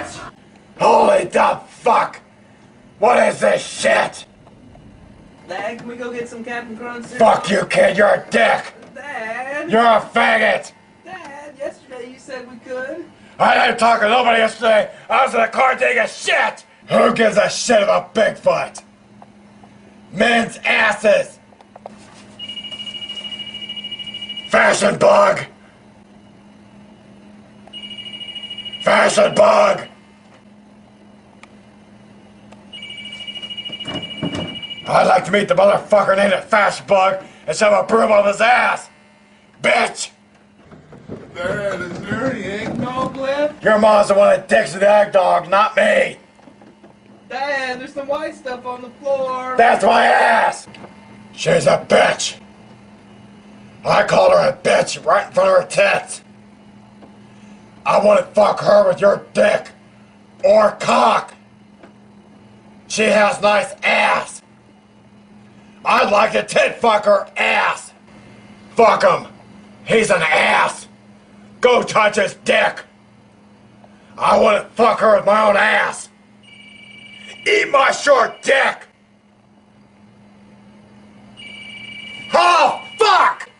bitch! Holy the fuck! What is this shit? Dad, can we go get some Captain Crunch? Fuck you, kid, you're a dick! Dad! You're a faggot! Dad, yesterday you said we could. I didn't talk to nobody yesterday! I was in the car taking a shit! Who gives a shit about Bigfoot? Men's asses! Fashion bug! Fashion bug! I'd like to meet the motherfucker named it Fashion Bug and shove a broom on his ass! Bitch! Dad, is there any eggnog left? Your mom's the one that dicks the egg dog, not me! Dad, there's some white stuff on the floor. That's my ass! She's a bitch! I called her a bitch right in front of her tits! I want to fuck her with your dick! Or cock! She has nice ass! I'd like to tit fuck her ass! Fuck him! He's an ass! Go touch his dick! I want to fuck her with my own ass! Eat my short dick!